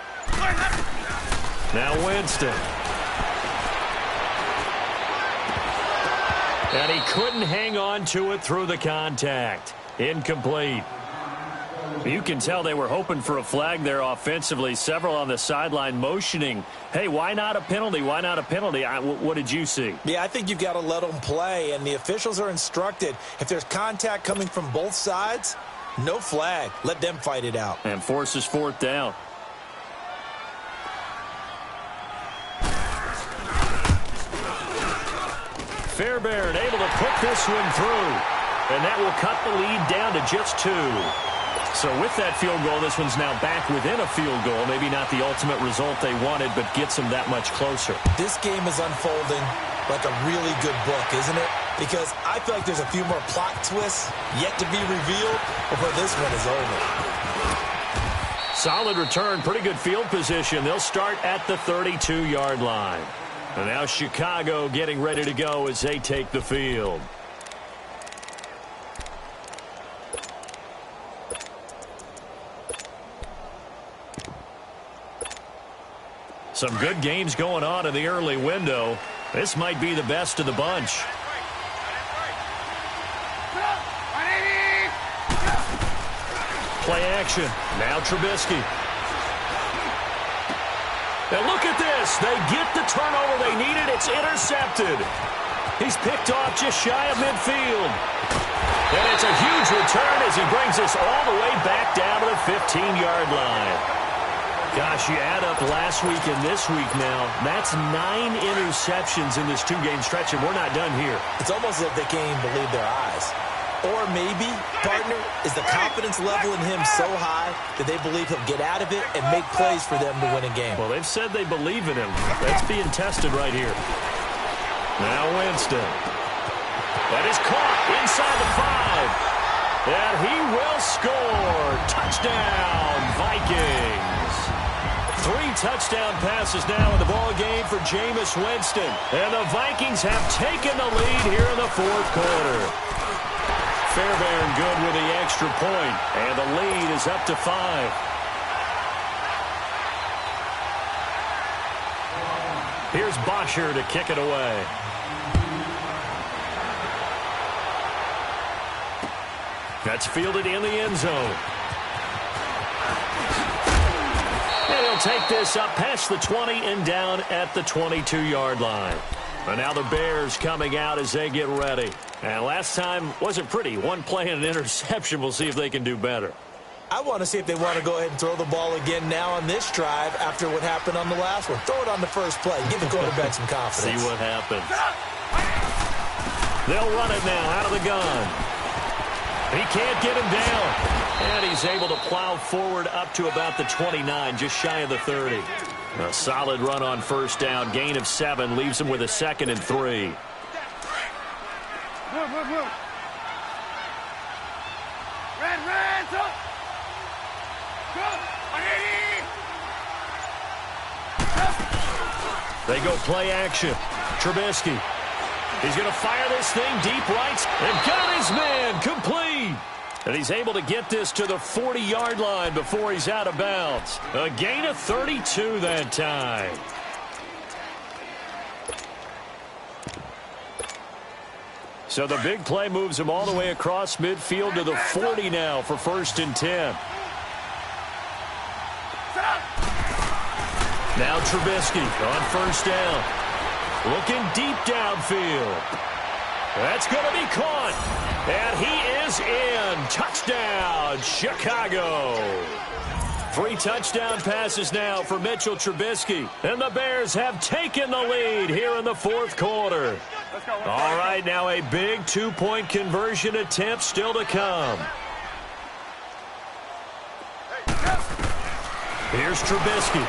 Now Winston. And he couldn't hang on to it through the contact. Incomplete. You can tell they were hoping for a flag there offensively. Several on the sideline motioning, hey, why not a penalty? Why not a penalty? What did you see? Yeah, I think you've got to let them play, and the officials are instructed. If there's contact coming from both sides, no flag. Let them fight it out. And forces 4th down. Fairbairn able to put this one through. And that will cut the lead down to just 2. So with that field goal, this one's now back within a field goal. Maybe not the ultimate result they wanted, but gets them that much closer. This game is unfolding like a really good book, isn't it? Because I feel like there's a few more plot twists yet to be revealed before this one is over. Solid return, pretty good field position. They'll start at the 32-yard line. And now Chicago getting ready to go as they take the field. Some good games going on in the early window. This might be the best of the bunch. Play action. Now Trubisky. Now look at this. They get the turnover they needed. It's intercepted. He's picked off just shy of midfield. And it's a huge return as he brings us all the way back down to the 15-yard line. Gosh, you add up last week and this week now, that's 9 interceptions in this 2-game stretch, and we're not done here. It's almost as if they can't even believe their eyes. Or maybe, partner, is the confidence level in him so high that they believe he'll get out of it and make plays for them to win a game. Well, they've said they believe in him. That's being tested right here. Now Winston. That is caught inside the 5. And he will score. Touchdown, Vikings. 3 touchdown passes now in the ball game for Jameis Winston. And the Vikings have taken the lead here in the 4th quarter. Fairbairn good with the extra point. And the lead is up to 5. Here's Bosher to kick it away. That's fielded in the end zone. And he'll take this up past the 20 and down at the 22-yard line. And now the Bears coming out as they get ready. And last time wasn't pretty. One play and an interception. We'll see if they can do better. I want to see if they want to go ahead and throw the ball again now on this drive after what happened on the last one. Throw it on the first play. Give the quarterback some confidence. See what happens. They'll run it now out of the gun. He can't get him down. And he's able to plow forward up to about the 29, just shy of the 30. A solid run on first down. Gain of 7 leaves him with a 2nd and 3. Move. Red, up. Go. They go play action. Trubisky. He's going to fire this thing deep right. And got his man complete. And he's able to get this to the 40-yard line before he's out of bounds. A gain of 32 that time. So the big play moves him all the way across midfield to the 40 now for 1st and 10. Now Trubisky on first down. Looking deep downfield. That's going to be caught. And he is in. Touchdown, Chicago. 3 touchdown passes now for Mitchell Trubisky. And the Bears have taken the lead here in the 4th quarter. All right, now a big 2-point conversion attempt still to come. Here's Trubisky.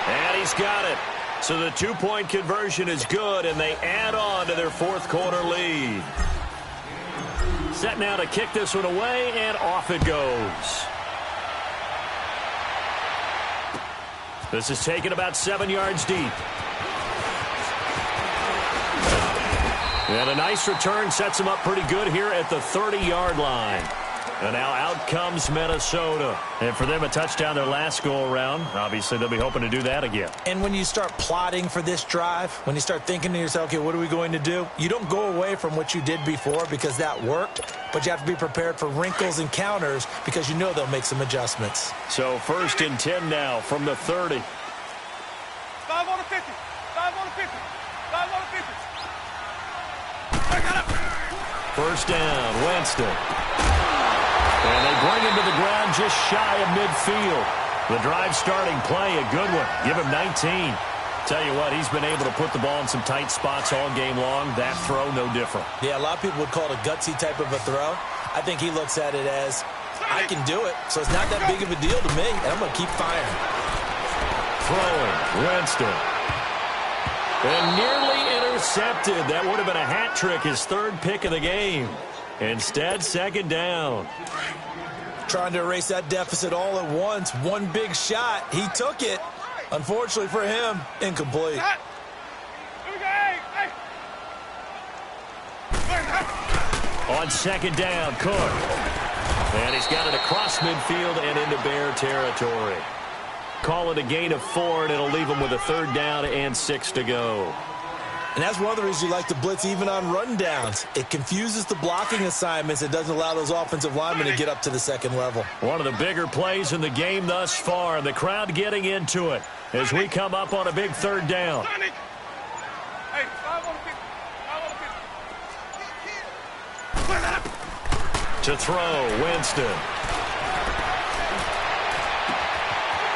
And he's got it. So the 2-point conversion is good, and they add on to their 4th quarter lead. Set now to kick this one away, and off it goes. This is taken about 7 yards deep. And a nice return sets him up pretty good here at the 30-yard line. And now out comes Minnesota. And for them, a touchdown their last go-around. Obviously, they'll be hoping to do that again. And when you start plotting for this drive, when you start thinking to yourself, okay, what are we going to do? You don't go away from what you did before because that worked, but you have to be prepared for wrinkles and counters because you know they'll make some adjustments. So 1st and 10 now from the 30. 5 on the 50. 5 on the 50. 5 on the 50. First down, Winston. And they bring him to the ground just shy of midfield. The drive starting play, a good one. Give him 19. Tell you what, he's been able to put the ball in some tight spots all game long. That throw, no different. Yeah, a lot of people would call it a gutsy type of a throw. I think he looks at it as, I can do it, so it's not that big of a deal to me, and I'm going to keep firing. Throwing, Winston. And nearly intercepted. That would have been a hat trick, his 3rd pick of the game. Instead, 2nd down. Trying to erase that deficit all at once. One big shot. He took it. Unfortunately for him, incomplete. On 2nd down, Cook. And he's got it across midfield and into Bear territory. Call it a gain of 4, and it'll leave him with a 3rd down and 6 to go. And that's one of the reasons you like to blitz even on rundowns. It confuses the blocking assignments. It doesn't allow those offensive linemen to get up to the 2nd level. One of the bigger plays in the game thus far. The crowd getting into it as we come up on a big 3rd down. Hey, 5 on the 50. 5 on the 50. To throw, Winston.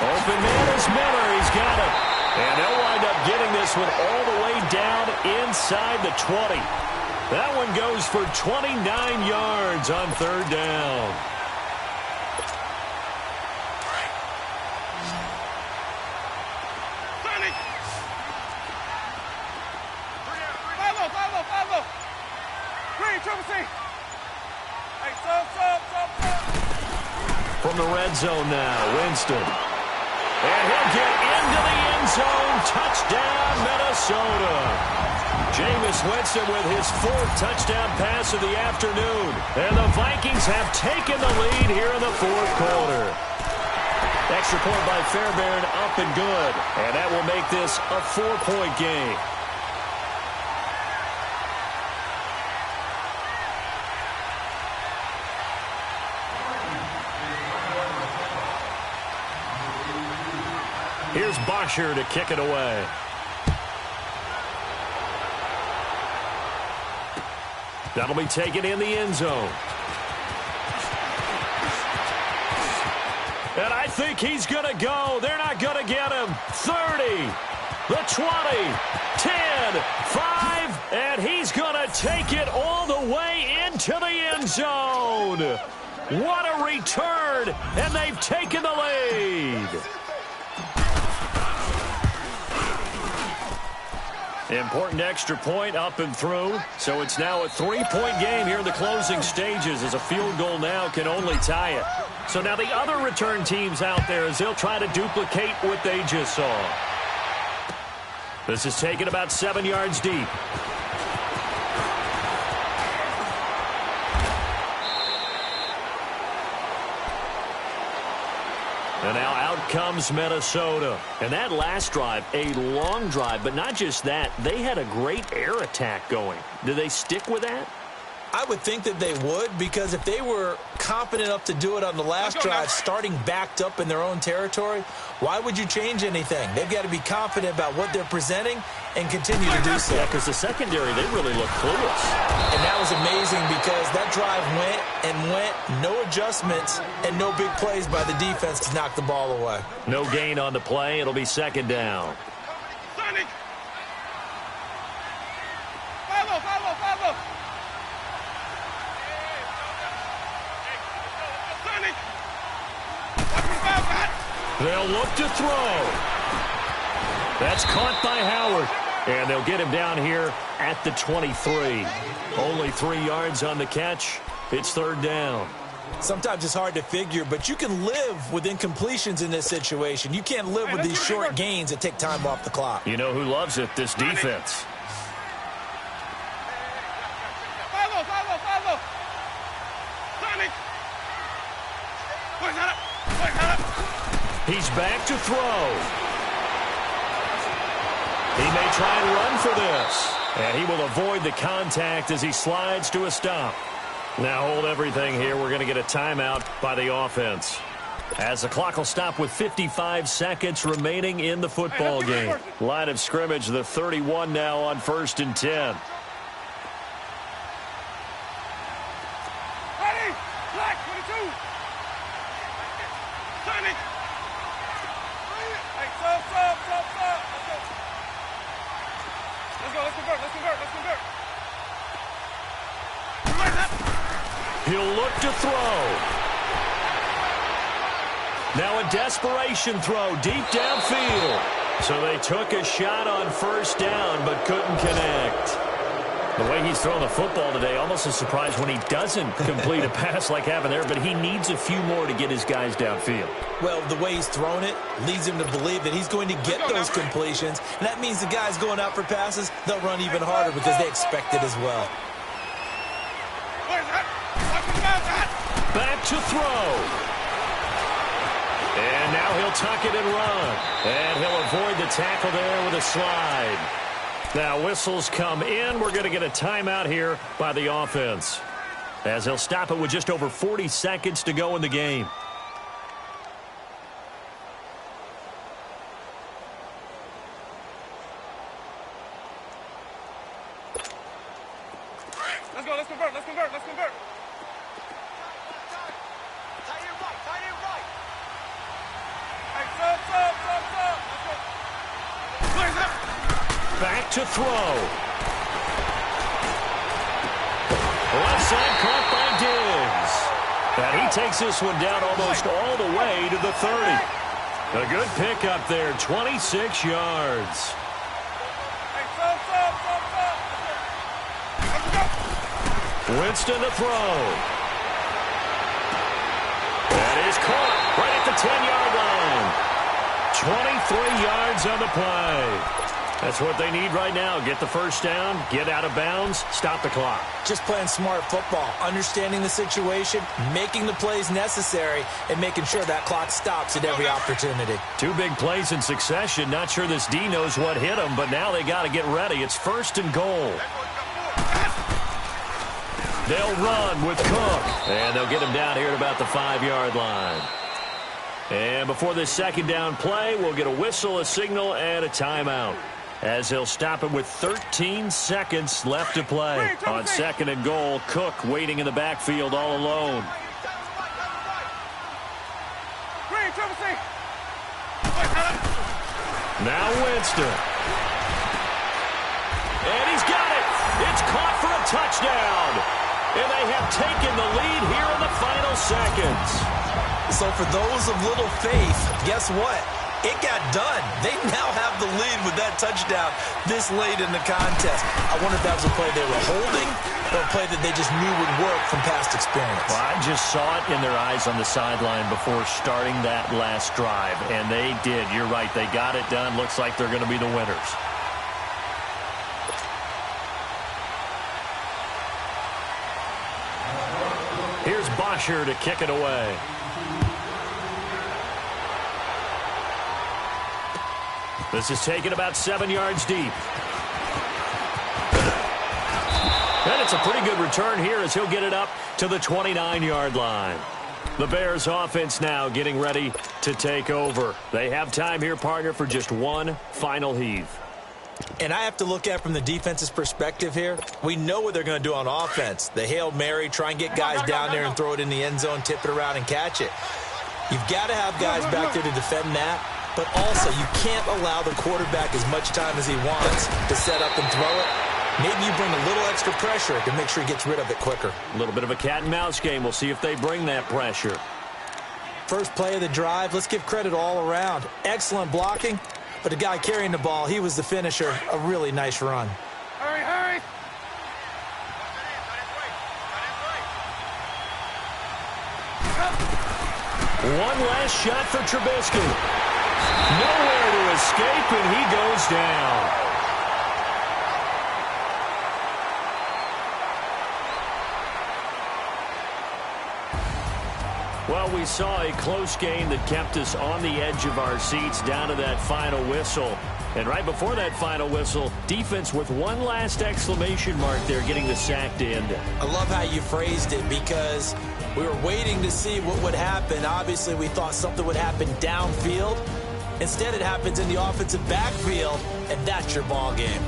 Open man is Miller. He's got it. And they'll wind up getting this one all the way down inside the 20. That one goes for 29 yards on 3rd down. From the red zone now, Winston. And he'll get into the end zone. Touchdown, Minnesota. Jameis Winston with his 4th touchdown pass of the afternoon. And the Vikings have taken the lead here in the 4th quarter. Extra point by Fairbairn, up and good. And that will make this a 4-point game. Here's Bosher to kick it away. That'll be taken in the end zone. And I think he's going to go. They're not going to get him. 30, the 20, 10, 5, and he's going to take it all the way into the end zone. What a return, and they've taken the lead. Important extra point up and through. So it's now a 3-point game here in the closing stages as a field goal now can only tie it. So now the other return teams out there as they'll try to duplicate what they just saw. This is taken about 7 yards deep. And now out comes Minnesota. And that last drive, a long drive, but not just that. They had a great air attack going. Do they stick with that? I would think that they would, because if they were confident enough to do it on the last drive, starting backed up in their own territory, why would you change anything? They've got to be confident about what they're presenting and continue to do so. Yeah, because the secondary, they really look clueless. And that was amazing because that drive went, no adjustments, and no big plays by the defense to knock the ball away. No gain on the play. It'll be second down. Follow. They'll look to throw. That's caught by Howard. And they'll get him down here at the 23. Only 3 yards on the catch. It's third down. Sometimes it's hard to figure, but you can live with incompletions in this situation. You can't live with these short gains that take time off the clock. You know who loves it? This defense. Follow. Sonic. He's back to throw. He may try and run for this. And he will avoid the contact as he slides to a stop. Now hold everything here. We're going to get a timeout by the offense. As the clock will stop with 55 seconds remaining in the football game. Line of scrimmage, the 31 now on 1st and 10. Ready? Black 22. Sonic. Hey, stop. Let's convert. He'll look to throw. Now a desperation throw deep downfield. So they took a shot on 1st down but couldn't connect. The way he's throwing the football today, almost a surprise when he doesn't complete a pass like happened there, but he needs a few more to get his guys downfield. Well, the way he's thrown it leads him to believe that he's going to get those completions, and that means the guys going out for passes, they'll run even harder because they expect it as well. Back to throw. And now he'll tuck it and run. And he'll avoid the tackle there with a slide. Now whistles come in. We're going to get a timeout here by the offense, as he'll stop it with just over 40 seconds to go in the game. Let's convert. Back to throw. Left side caught by Diggs. And he takes this one down almost all the way to the 30. A good pickup there, 26 yards. Winston to throw. That is caught right at the 10-yard line. 23 yards on the play. That's what they need right now. Get the first down, get out of bounds, stop the clock. Just playing smart football, understanding the situation, making the plays necessary, and making sure that clock stops at every opportunity. 2 big plays in succession. Not sure this D knows what hit him, but now they got to get ready. It's 1st and goal. They'll run with Cook, and they'll get him down here at about the 5-yard line. And before this second down play, we'll get a whistle, a signal, and a timeout, as he'll stop it with 13 seconds left to play. On 2nd and goal, Cook waiting in the backfield all alone. Now Winston. And he's got it. It's caught for a touchdown. And they have taken the lead here in the final seconds. So for those of little faith, guess what? It got done. They now have the lead with that touchdown this late in the contest. I wonder if that was a play they were holding or a play that they just knew would work from past experience. Well, I just saw it in their eyes on the sideline before starting that last drive, and they did. You're right. They got it done. Looks like they're going to be the winners. Here's Bosher to kick it away. This is taken about 7 yards deep. And it's a pretty good return here as he'll get it up to the 29-yard line. The Bears offense now getting ready to take over. They have time here, partner, for just one final heave. And I have to look at from the defense's perspective here. We know what they're going to do on offense. The Hail Mary, try and get guys down there and throw it in the end zone, tip it around and catch it. You've got to have guys back there to defend that, but also you can't allow the quarterback as much time as he wants to set up and throw it. Maybe you bring a little extra pressure to make sure he gets rid of it quicker. A little bit of a cat and mouse game. We'll see if they bring that pressure. First play of the drive, let's give credit all around. Excellent blocking, but the guy carrying the ball, he was the finisher. A really nice run. Hurry, hurry! One last shot for Trubisky. Nowhere to escape, and he goes down. Well, we saw a close game that kept us on the edge of our seats down to that final whistle. And right before that final whistle, defense with one last exclamation mark there, getting the sack to end it. I love how you phrased it because we were waiting to see what would happen. Obviously, we thought something would happen downfield. Instead, it happens in the offensive backfield, and that's your ball game.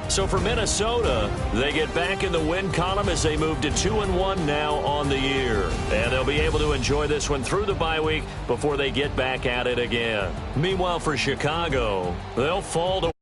So for Minnesota, they get back in the win column as they move to 2-1 now on the year. And they'll be able to enjoy this one through the bye week before they get back at it again. Meanwhile, for Chicago, they'll fall to